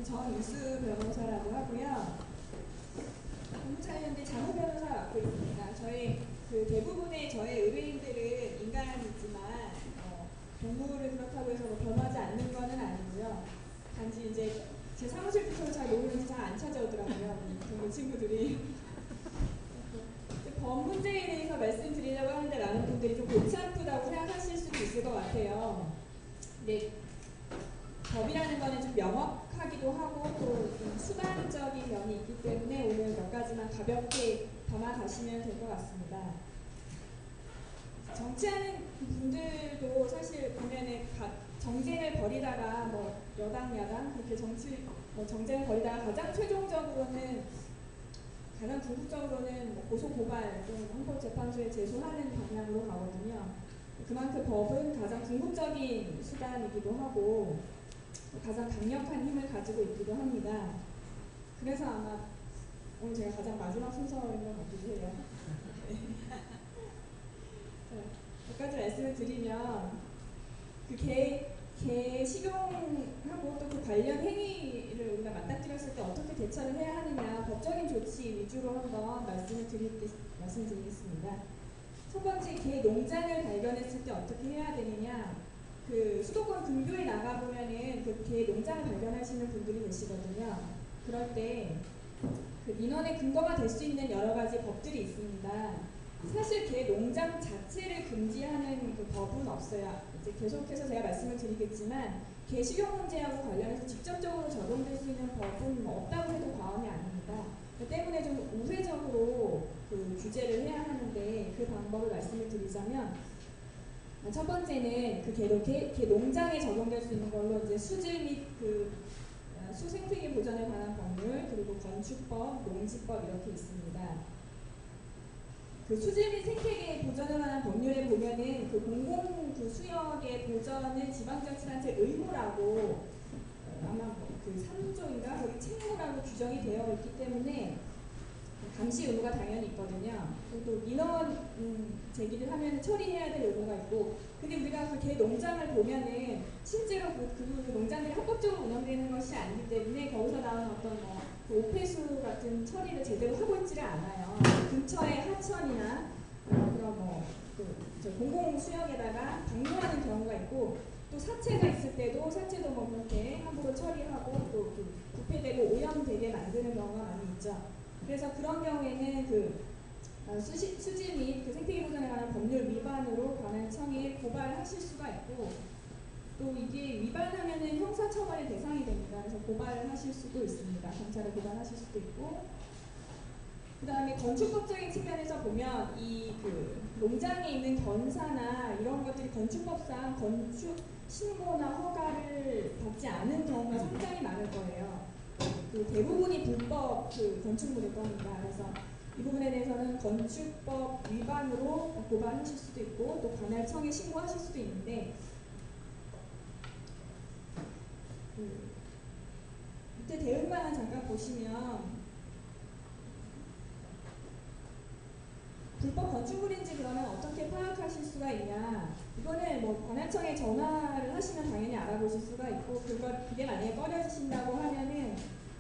정유수 변호사라고 하고요. 공무자연대 자무 변호사 맡고 있습니다. 저희 대부분의 저의 의뢰인들은 인간이지만 동물을 그렇다고 해서 뭐 변하지 않는 거는 아니고요. 단지 이제 제 사무실 주소를 잘 모르면서 잘 안 찾아오더라고요. 동물 친구들이. 법 문제에 대해서 말씀드리려고 하는데 많은 분들이 좀 골치 아프다고 생각하실 수도 있을 것 같아요. 근데 법이라는 거는 좀 명확하기도 하고 또 좀 수반적인 면이 있기 때문에 오늘 몇 가지만 가볍게 담아가시면 될 것 같습니다. 정치하는 분들도 사실 보면은 정쟁을 벌이다가 뭐 여당 야당 그렇게 정쟁을 벌이다가 가장 최종적으로는 가장 궁극적으로는 뭐 고소 고발 또는 헌법재판소에 제소하는 방향으로 가거든요. 그만큼 법은 가장 궁극적인 수단이기도 하고 가장 강력한 힘을 가지고 있기도 합니다. 그래서 아마 오늘 제가 가장 마지막 순서인 것 같기도 해요. 몇 가지 말씀을 드리면 개 식용하고 또 그 관련 행위를 우리가 맞닥뜨렸을 때 어떻게 대처를 해야 하느냐 법적인 조치 위주로 한번 말씀드리겠습니다. 첫 번째, 개 농장을 발견했을 때 어떻게 해야 되느냐. 수도권 근교에 나가보면은 개 농장을 발견하시는 분들이 계시거든요. 그럴 때 민원의 근거가 될 수 있는 여러 가지 법들이 있습니다. 사실 개 농장 자체를 금지하는 법은 없어요. 이제 계속해서 제가 말씀을 드리겠지만 개 식용 문제하고 관련해서 직접적으로 적용될 수 있는 법은 없다고 해도 과언이 아닙니다. 그 때문에 좀 우회적으로 규제를 해야 하는데 그 방법을 말씀을 드리자면 첫 번째는 개 농장에 적용될 수 있는 걸로 이제 수질 및 수생태계 보전에 관한 법률 그리고 건축법, 농지법 이렇게 있습니다. 수질 및 생태계 보전에 관한 법률에 보면은 공공 수역의 보전은 지방자치단체 의무라고 아마 3조인가 거기 책무라고 규정이 되어 있기 때문에 감시 의무가 당연히 있거든요. 또 민원 제기를 하면 처리해야 될 의무가 있고, 근데 우리가 개 농장을 보면은 실제로 그 농장들이 합법적으로 운영되는 것이 아니기 때문에 거기서 나오는 어떤 오폐수 같은 처리를 제대로 하고 있지를 않아요. 근처에 하천이나 그런 공공 수역에다가 방류하는 경우가 있고, 또 사체가 있을 때도 사체도 그렇게 함부로 처리하고 또 부패되고 오염되게 만드는 경우가 많이 있죠. 그래서 그런 경우에는 수질 및 생태계 보전에 관한 법률 위반으로 관할청에 고발하실 수가 있고, 또 이게 위반하면은 형사처벌의 대상이 됩니다. 그래서 고발을 하실 수도 있습니다. 경찰에 고발하실 수도 있고, 그 다음에 건축법적인 측면에서 보면 농장에 있는 견사나 이런 것들이 건축법상 건축 신고나 허가를 받지 않은 경우가 상당히 많을 거예요. 대부분이 불법 건축물일 겁니다. 그래서 이 부분에 대해서는 건축법 위반으로 고발하실 수도 있고 또 관할청에 신고하실 수도 있는데, 이때 대응방안 잠깐 보시면 불법 건축물인지 그러면 어떻게 파악하실 수가 있냐. 이거는 관할청에 전화를 하시면 당연히 알아보실 수가 있고, 그게 만약에 꺼려지신다고 하면은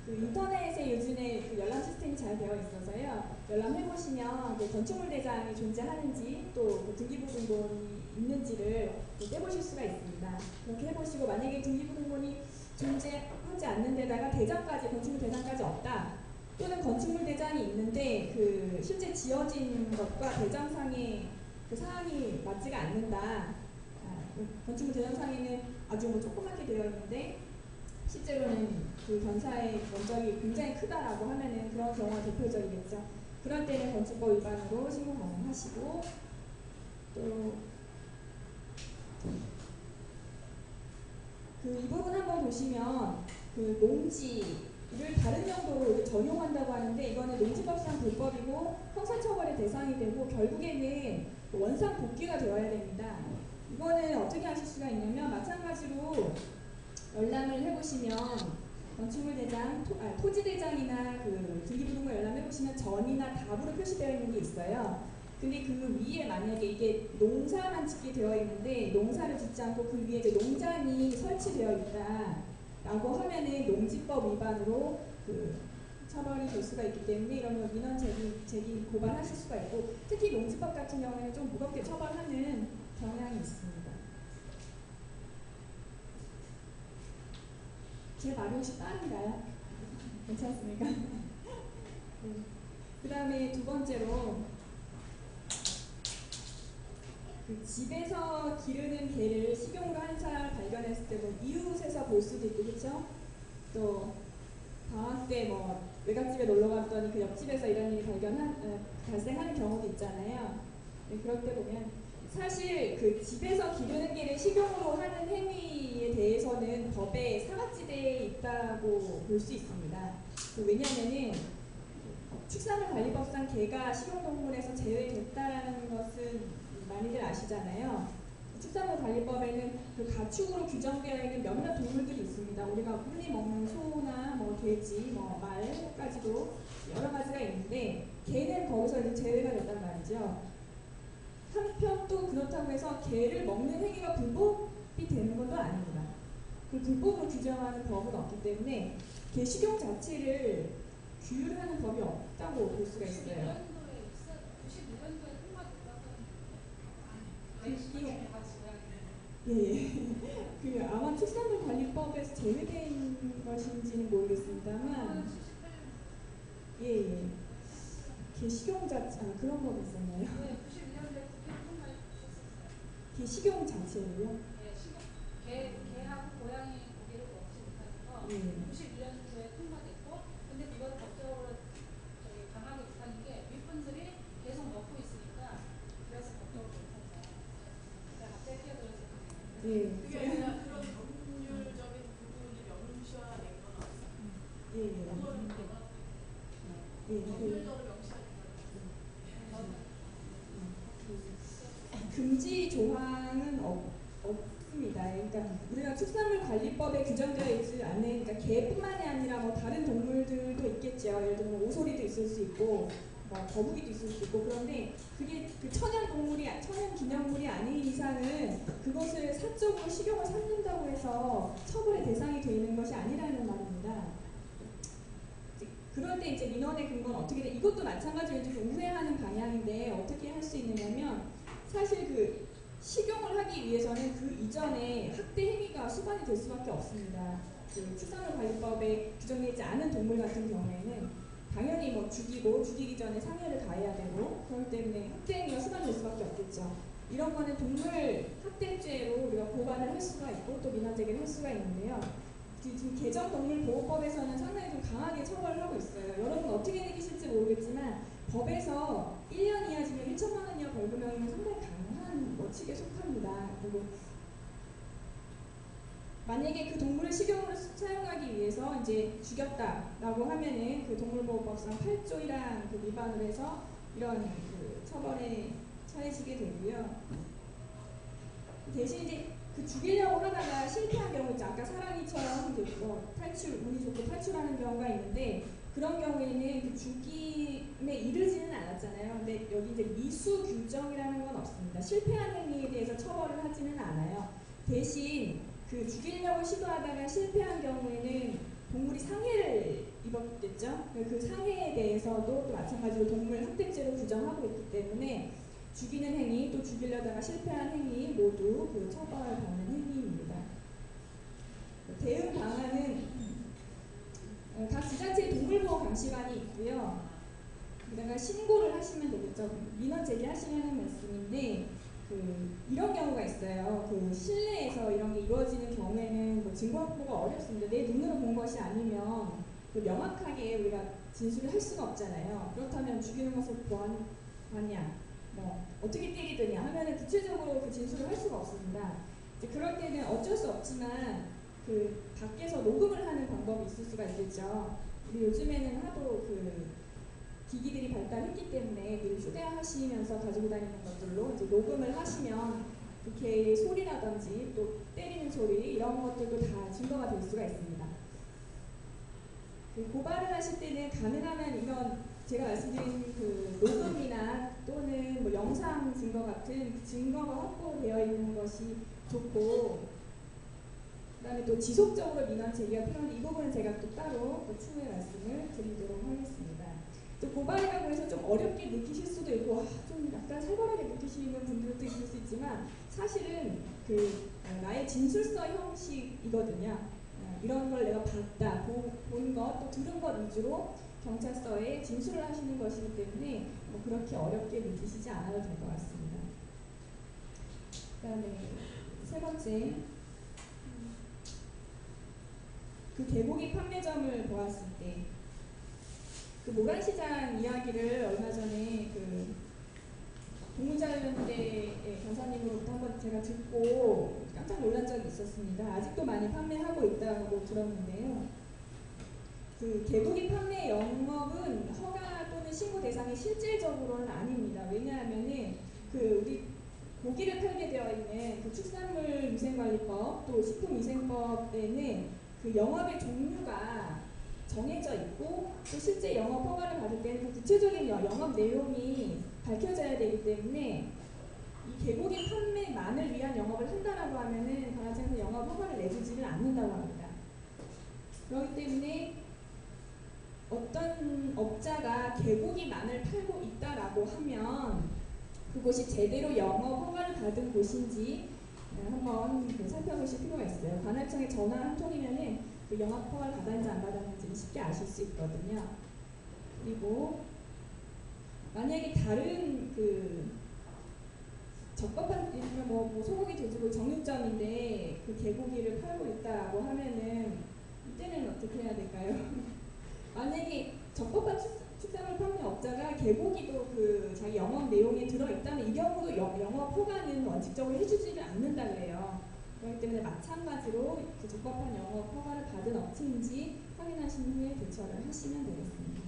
인터넷에 요즘에 열람 시스템이 잘 되어 있어서요. 열람해보시면 건축물 대장이 존재하는지 또 등기부등본이 있는지를 떼보실 수가 있습니다. 그렇게 해보시고 만약에 등기부등본이 존재하지 않는 데다가 대장까지 건축물 대장까지 없다. 또는 건축물 대장이 있는데 실제 지어진 것과 대장상의 사항이 맞지가 않는다. 건축물 대장상에는 아주 조그맣게 되어 있는데 실제로는 견사의 면적이 굉장히 크다라고 하면은 그런 경우가 대표적이겠죠. 그럴 때는 건축법 위반으로 신고 가능하시고, 또 이 부분 한번 보시면 농지를 다른 용도로 전용한다고 하는데 이거는 농지법상 불법이고 형사처벌의 대상이 되고 결국에는 원상 복귀가 되어야 됩니다. 이거는 어떻게 하실 수가 있냐면 마찬가지로 열람을 해보시면 건축물 대장, 토지 대장이나 등기부등본 열람해보시면 전이나 답으로 표시되어 있는 게 있어요. 근데 그 위에 만약에 이게 농사만 짓게 되어 있는데 농사를 짓지 않고 그 위에 이제 농장이 설치되어 있다 라고 하면은 농지법 위반으로 그 처벌이 될 수가 있기 때문에 이런 거 민원 제기 고발하실 수가 있고, 특히 농지법 같은 경우에는 좀 무겁게 처벌하는 경향이 있습니다. 제 말이 혹시 빠른가요? 괜찮습니까? 네. 그 다음에 두 번째로 그 집에서 기르는 개를 식용으로 한 사람을 발견했을 때 뭐 이웃에서 볼 수도 있고, 그렇죠? 또 방학 때 뭐 외갓집에 놀러 갔더니 그 옆집에서 이런 일이 발생하는 경우도 있잖아요. 네, 그럴 때 보면 사실 그 집에서 기르는 개를 식용으로 하는 행위에 대해서는 법에 사각지대에 있다고 볼 수 있습니다. 왜냐하면은 축산물관리법상 개가 식용동물에서 제외됐다는 것은 많이들 아시잖아요. 축산물관리법에는 그 가축으로 규정되어 있는 몇몇 동물들이 있습니다. 우리가 흔히 먹는 소나 뭐 돼지, 뭐 말까지도 여러 가지가 있는데 개는 거기서 이제 제외가 됐단 말이죠. 한편 또 그렇다고 해서 개를 먹는 행위가 불법이 되는 것도 아닙니다. 그 불법으로 규정하는 법은 없기 때문에 개 식용 자체를 규율하는 법이 없다고 볼 수가 있어요. 96년도에 예. 그 아마 축산물관리법에서 제외된 것인지는 모르겠습니다만, 예. 개 식용 자체 그런 법이 있었나요? 네, 91년도에 국회 통과했었어요. 개 식용 자체를요? 네, 개하고 고양이 고기를 먹지 못하는 거 91년도에 통과됐고, 근데 그걸 법적으로 강하게 못하는 게 윗분들이 계속 먹고 있으니까 그래서 법적으로 못한다. 제가 갑자기 끼어들어서 예. 그게 아니라 그런 법률적인 부분이 명시화된 건 없어요. 예. 법률적으로 명시화된 금지 조항은 없습니다. 그러니까 우리가 축산물관리법에 규정되어 있지 않는, 그러니까 개뿐만이 아니라 뭐 다른 동물들도 있겠죠. 예를 들면 오소리도 있을 수 있고, 뭐 거북이도 있을 수 있고. 그런데 그게 그 천연 기념물이 아닌 이상은 그것을 사적으로 식용을 삼는다고 해서 처벌의 대상이 되는 것이 아니라는 말입니다. 그럴 때 이제 민원의 근거는 어떻게 돼? 이것도 마찬가지로 좀 우회하는 방향인데 어떻게 할 수 있느냐면, 사실 그 식용을 하기 위해서는 그 이전에 학대 행위가 수반이 될 수밖에 없습니다. 그 축산물관리법에 규정되지 않은 동물 같은 경우에는 당연히 뭐 죽이기 전에 상해를 가해야 되고, 그렇기 때문에 학대 행위가 수반될 수밖에 없겠죠. 이런 거는 동물 학대죄로 우리가 고발을 할 수가 있고 또 민원 제기를 할 수가 있는데요. 지금 개정동물보호법에서는 상당히 좀 강하게 처벌을 하고 있어요. 여러분 어떻게 느끼실지 모르겠지만 법에서 1년 이하 징역 1천만 원 이하 벌금형이면 상당히 강한 원칙에 속합니다. 그리고 만약에 그 동물을 식용으로 사용하기 위해서 이제 죽였다라고 하면은 그 동물보호법상 8조이랑 그 위반을 해서 이런 그 처벌에 처해지게 되고요. 대신 이제 그 죽이려고 하다가 실패한 경우 있죠. 아까 사랑이처럼 운이 좋고 탈출하는 경우가 있는데, 그런 경우에는 그 죽임에 이르지는 않았잖아요. 근데 여기 이제 미수 규정이라는 건 없습니다. 실패한 행위에 대해서 처벌을 하지는 않아요. 대신 그 죽이려고 시도하다가 실패한 경우에는 동물이 상해를 입었겠죠. 그 상해에 대해서도 또 마찬가지로 동물 학대죄로 규정하고 있기 때문에 죽이는 행위, 또 죽이려다가 실패한 행위 모두 그 처벌받는 행위입니다. 대응 방안은 각 지자체에 동물보호 감시관이 있고요. 그다가 신고를 하시면 되겠죠. 민원 제기하시라는 말씀인데, 이런 경우가 있어요. 그 실내에서 이런 게 이루어지는 경우에는 뭐 증거 확보가 어렵습니다. 내 눈으로 본 것이 아니면 명확하게 우리가 진술을 할 수가 없잖아요. 그렇다면 죽이는 것을 보았냐, 뭐 어떻게 때리더냐 하면은 구체적으로 그 진술을 할 수가 없습니다. 이제 그럴 때는 어쩔 수 없지만 그 밖에서 녹음을 하는 방법이 있을 수가 있겠죠. 우리 요즘에는 하도 그 기기들이 발달했기 때문에 늘 휴대하시면서 가지고 다니는 것들로 이제 녹음을 하시면 이렇게 소리라든지 또 때리는 소리 이런 것들도 다 증거가 될 수가 있습니다. 그 고발을 하실 때는 가능하면 이런 제가 말씀드린 그 녹음이나 또는 뭐 영상 증거 같은 증거가 확보되어 있는 것이 좋고, 그다음에 그다음에 또 지속적으로 민원 제기가 필요한데 이 부분은 제가 또 따로 또 추후에 말씀을 드리도록 하겠습니다. 또 고발이라고 해서 좀 어렵게 느끼실 수도 있고 좀 약간 살벌하게 느끼시는 분들도 있을 수 있지만 사실은 나의 진술서 형식이거든요. 이런 걸 내가 봤다, 본 것, 또 들은 것 위주로 경찰서에 진술을 하시는 것이기 때문에 뭐 그렇게 어렵게 느끼시지 않아도 될 것 같습니다. 그다음에 세 번째, 그 개고기 판매점을 보았을 때 그 모란시장 이야기를 얼마 전에 그 동물자유연대의 강사님으로부터 한번 제가 듣고 깜짝 놀란 적이 있었습니다. 아직도 많이 판매하고 있다고 들었는데요. 그 개고기 판매 영업은 허가 또는 신고 대상이 실질적으로는 아닙니다. 왜냐하면은 그 우리 고기를 팔게 되어 있는 그 축산물위생관리법 또 식품위생법에는 그 영업의 종류가 정해져 있고 또 실제 영업 허가를 받을 때는 그 구체적인 영업 내용이 밝혀져야 되기 때문에 이 개고기 판매만을 위한 영업을 한다라고 하면은 관할청에서 영업 허가를 내주지를 않는다고 합니다. 그렇기 때문에 어떤 업자가 개고기만을 팔고 있다라고 하면 그곳이 제대로 영업 허가를 받은 곳인지 한번 살펴보실 필요가 있어요. 관할청에 전화 한 통이면은 그 영업 허가를 받았는지 안 받았는지 쉽게 아실 수 있거든요. 그리고 만약에 다른 그 적법한 뭐 소고기, 돼지고기 정육점인데 그 개고기를 팔고 있다라고 하면은 이때는 어떻게 해야 될까요? 만약에 적법한 축산물 판매업자가 개고기도 그 자기 영업 내용에 들어있다면 이 경우도 영업 허가는 원칙적으로 해주지를 않는다 그래요. 그렇기 때문에 마찬가지로 그 적법한 영업 허가를 받은 업체인지 확인하신 후에 대처를 하시면 되겠습니다.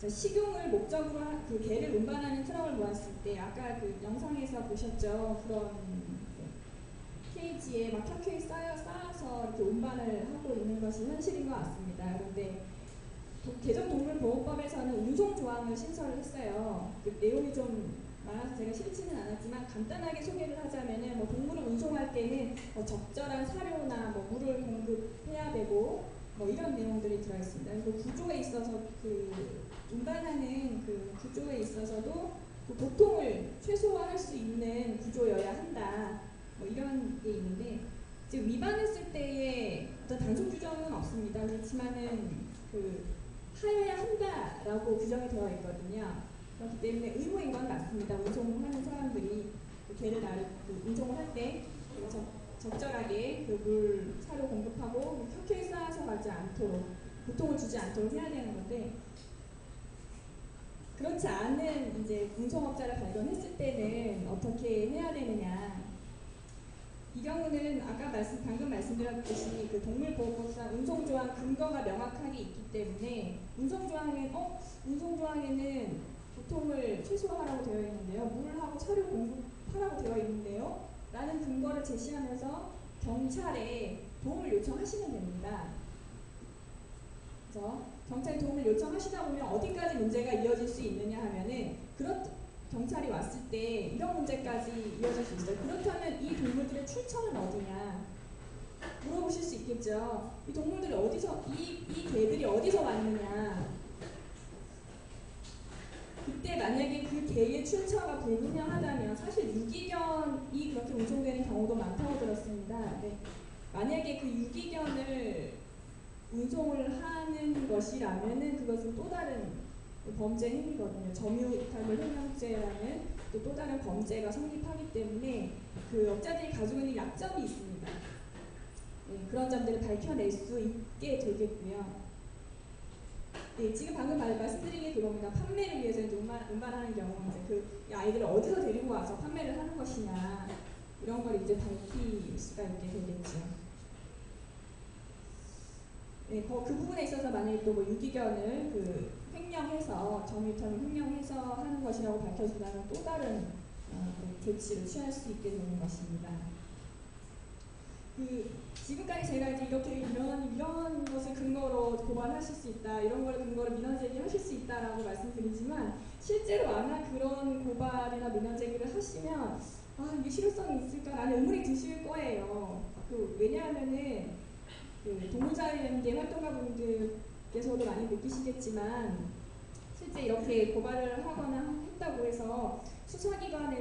자, 식용을 목적으로 그 개를 운반하는 트럭을 모았을 때 아까 그 영상에서 보셨죠? 그런 케이지에 막 켜켜이 쌓아서 이렇게 운반을 하고 있는 것이 현실인 것 같습니다. 그런데 개정동물보호법에서는 운송 조항을 신설을 했어요. 그 내용이 좀 많아서 제가 싫지는 않았지만 간단하게 소개를 하자면은 뭐 동물을 운송할 때는 뭐 적절한 사료나 뭐 물을 공급해야 되고 뭐 이런 내용들이 들어있습니다. 그리고 구조에 있어서 그 운반하는 그 구조에 있어서도 그 고통을 최소화할 수 있는 구조여야 한다. 뭐 이런 게 있는데 지금 위반했을 때의 어떤 단속 규정은 없습니다. 그렇지만은 그 하여야 한다라고 규정이 되어 있거든요. 그렇기 때문에 의무인 건 맞습니다. 운송하는 사람들이 그 개를 운송을 할 때 적절하게 그 물, 사료 공급하고 켜켜이 쌓아서 가지 않도록 고통을 주지 않도록 해야 되는 건데 그렇지 않은 이제 운송업자를 발견했을 때는 어떻게 해야 되느냐? 이 경우는 아까 방금 말씀드렸듯이 그 동물보호법상 운송조항 근거가 명확하게 있기 때문에 운송조항에는 고통을 최소화하라고 되어 있는데요. 물하고 사료 공급하라고 되어 있는데요. 라는 근거를 제시하면서 경찰에 도움을 요청하시면 됩니다. 그래서 경찰에 도움을 요청하시다 보면 어디까지 문제가 이어질 수 있느냐 하면은 경찰이 왔을 때 이런 문제까지 이어질 수 있어요. 그렇다면 이 동물들의 출처는 어디냐 물어보실 수 있겠죠. 이 동물들이 이 개들이 어디서 왔느냐. 그때 만약에 그 개의 출처가 불분명하다면 사실 유기견이 그렇게 운송되는 경우도 많다고 들었습니다. 네. 만약에 그 유기견을 운송을 하는 것이라면은 그것은 또 다른 범죄 행위거든요. 점유이탈물 횡령죄라는 또 다른 범죄가 성립하기 때문에 그 업자들이 가지고 있는 약점이 있습니다. 네, 그런 점들을 밝혀낼 수 있게 되겠고요. 네, 지금 방금 말씀드린 게 그겁니다. 판매를 위해서 운반하는 경우 이제 그 아이들을 어디서 데리고 와서 판매를 하는 것이냐 이런 걸 이제 밝힐 수가 있게 되겠죠. 네, 그 부분에 있어서 만약에 또 뭐 유기견을 그 횡령해서 점유이탈을 횡령해서 하는 것이라고 밝혀진다면 또 다른 조치를 취할 수 있게 되는 것입니다. 지금까지 제가 이제 이런 것을 근거로 고발하실 수 있다, 이런 걸 근거로 민원 제기하실 수 있다라고 말씀드리지만 실제로 아마 그런 고발이나 민원 제기를 하시면 이게 실효성이 있을까라는 의문이 드실 거예요. 왜냐하면은 동물자유연대 활동가분들께서도 많이 느끼시겠지만 실제 이렇게 고발을 하거나 했다고 해서 수사기관이나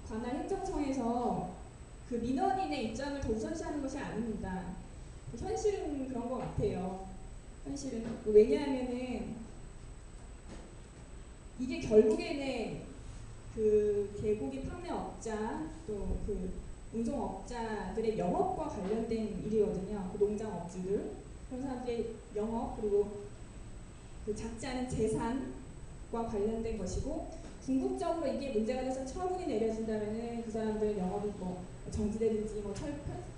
관할 행정청에서 그 민원인의 입장을 더 우선시하는 것이 아닙니다. 현실은 그런 것 같아요. 현실은 왜냐하면은 이게 결국에는 그 개고기 판매업자 또 그 운송업자들의 영업과 관련된 일이거든요. 그 농장업주들 그런 사람들의 영업 그리고 그 작지 않은 재산과 관련된 것이고 궁극적으로 이게 문제가 돼서 처분이 내려진다면은 그 사람들 영업이 뭐 정지되든지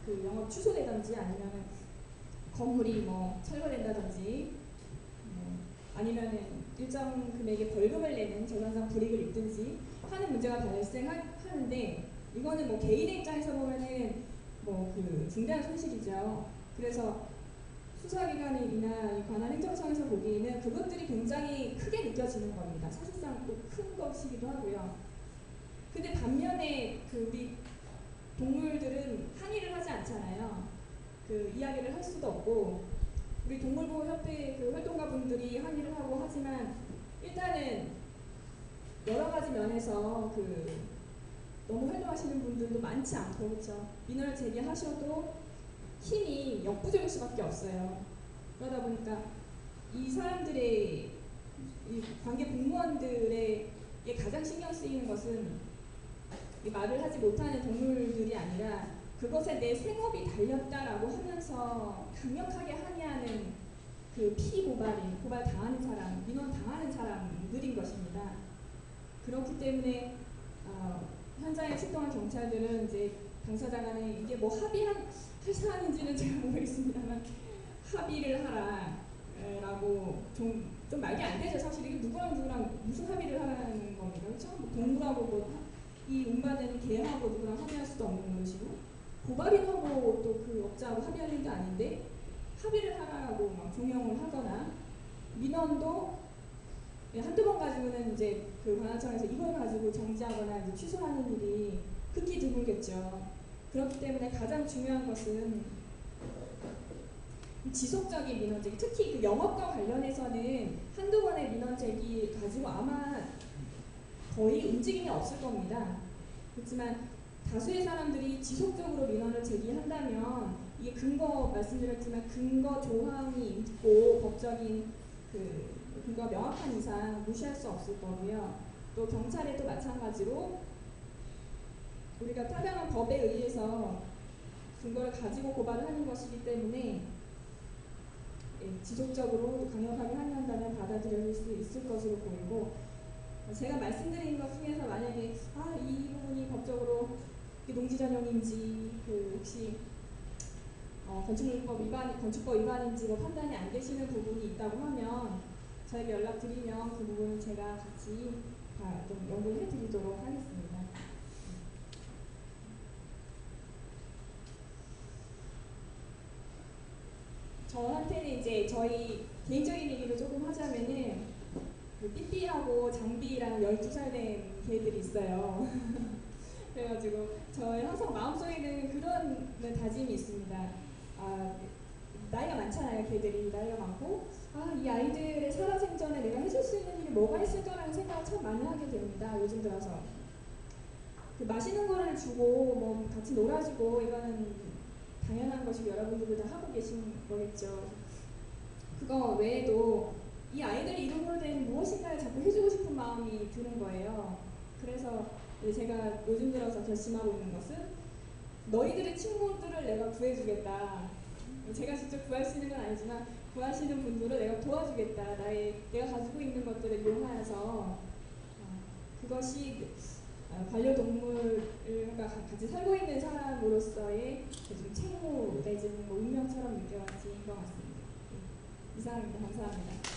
그 영업 취소되든지 아니면은 건물이 뭐 철거된다든지 아니면은 일정 금액의 벌금을 내는 재산상 불이익을 입든지 하는 문제가 발생하는데 이거는 뭐 개인의 입장에서 보면은 뭐 그 중대한 손실이죠. 그래서 수사기관이나 관할 행정청에서 보기에는 그것들이 굉장히 크게 느껴지는 겁니다. 사실상 또 큰 것이기도 하고요. 근데 반면에 우리 동물들은 항의를 하지 않잖아요. 이야기를 할 수도 없고 우리 동물보호협회 활동가분들이 항의를 하고 하지만 일단은 여러 가지 면에서 너무 활동하시는 분들도 많지 않고 그렇죠. 민원을 제기하셔도 힘이 역부족일 수밖에 없어요. 그러다 보니까 이 사람들의 이 관계 공무원들의 가장 신경 쓰이는 것은 말을 하지 못하는 동물들이 아니라 그것에 내 생업이 달렸다라고 하면서 강력하게 항의하는 피고발인, 고발 당하는 사람, 민원 당하는 사람들인 것입니다. 그렇기 때문에 현장에 출동한 경찰들은 이제 당사자 간에 이게 뭐 합의할 사안인지는 제가 모르겠습니다만 합의를 하라라고 좀 말이 안 되죠. 사실 이게 누구랑 무슨 합의를 하라는 겁니까? 그렇죠? 뭐 동물하고 이 운반되는 개하고 누구랑 합의할 수도 없는 것이고 고발인하고 또 그 업자하고 합의하는 게 아닌데 합의를 하라고 막 종용을 하거나 민원도 한두 번 가지고는 이제 관할청에서 이걸 가지고 정지하거나 이제 취소하는 일이 극히 드물겠죠. 그렇기 때문에 가장 중요한 것은 지속적인 민원 제기, 특히 영업과 관련해서는 한두 번의 민원 제기 가지고 아마 거의 움직임이 없을 겁니다. 그렇지만 다수의 사람들이 지속적으로 민원을 제기한다면 이게 말씀드렸지만 근거 조항이 있고 법적인 근거가 명확한 이상 무시할 수 없을 거고요. 또 경찰에도 마찬가지로 우리가 타당한 법에 의해서 근거를 가지고 고발을 하는 것이기 때문에 지속적으로 강력하게 항의한다면 받아들여질 수 있을 것으로 보이고 제가 말씀드린 것 중에서 만약에 이 부분이 법적으로 농지 전용인지 혹시 건축법 위반인지 판단이 안 되시는 부분이 있다고 하면 저에게 연락드리면 그 부분은 제가 같이 좀 연구를 해드리도록 하겠습니다. 저한테는 이제 저희 개인적인 얘기를 조금 하자면은 삐삐하고 장비랑 12살 된 개들이 있어요. 그래가지고 저의 항상 마음속에는 그런 다짐이 있습니다. 나이가 많잖아요. 개들이 나이가 많고 이 아이들의 살아생전에 내가 해줄 수 있는 일이 뭐가 있을까라는 생각을 참 많이 하게 됩니다. 요즘 들어서 맛있는 거를 주고 뭐 같이 놀아주고 이거는 당연한 것이고 여러분들도 다 하고 계신 거겠죠. 그거 외에도 이 아이들이 이름으로 된 무엇인가를 자꾸 해주고 싶은 마음이 드는 거예요. 그래서 제가 요즘 들어서 결심하고 있는 것은 너희들의 친구들을 내가 구해주겠다. 제가 직접 구할 수 있는 건 아니지만 구하시는 분들을 내가 도와주겠다. 내가 가지고 있는 것들을 이용하여서 그것이 반려동물과 같이 살고 있는 사람으로서의 좀 책무 내지는 운명처럼 느껴진 것 같습니다. 이상입니다. 감사합니다.